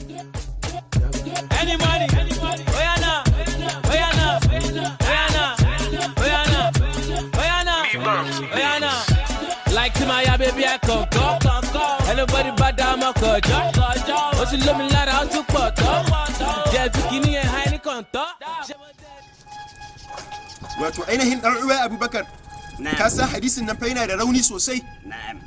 Any money, Oyana, Oyana, Oyana, Oyana, Oyana, Oyana. Like to my baby, I can go. Anybody bad down my culture. What's you love me like how to put up? Just bikini and high contour. Wato ainihin dan uwa Abubakar ka san hadisin nan fa yana da rauni sosai na'am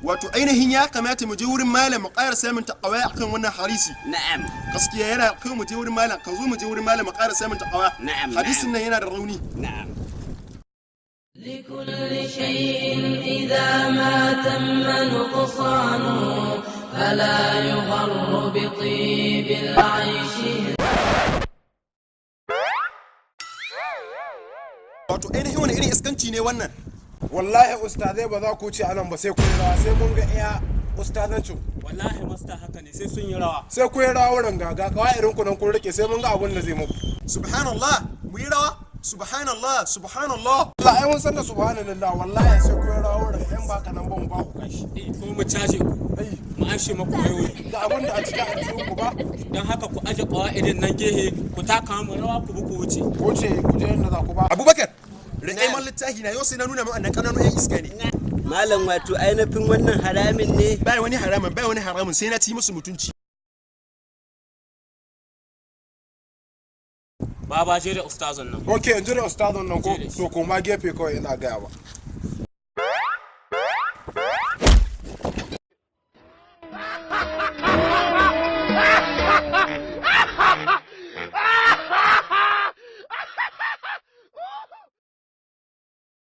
wato ainihin ya kamata mu je wurin malam mu ƙara samun taqwa akan wannan hadisi na'am gaskiya yana kai mu je wurin malam ka zo mu je wurin malam mu ƙara samun taqwa hadisin nan yana da rauni na'am لكل شيء إذا ما تم نقصانه فلا يغر بطيب العيش. wato ainihin wani irin iskanci ne wannan wallahi ustazai ba za ku ci anan ba sai kun rawa sai mun ga iya ustazancin wallahi masta haka ne sai sun yi rawa sai ku yi rawa wurin gaga kawai irin ku nan kun rike sai mun ga abun da zai muku subhanallah mu yi rawa subhanallah subhanallah Allah ai mun san da subhanallah wallahi sai ku yi rawa wurin in ba ka nan ba mu ba ku kashi ko mu caje ku mu anshe maku wayoyi da abun da a cikin aljihun ku ba dan haka ku aje qawaidin nan gehe ku taka mu rawa ku buku wuce ku je inda za ku ba Abubakar rike man littafi na yau sai na nuna mu annan kananu yan iska ne malam wato ainihin wannan haramin ne bai wani haramun sai na ci musu mutunci baba je da ustazan nan okay in jira ustazan nan ko to koma gefe kawai ina gaya ba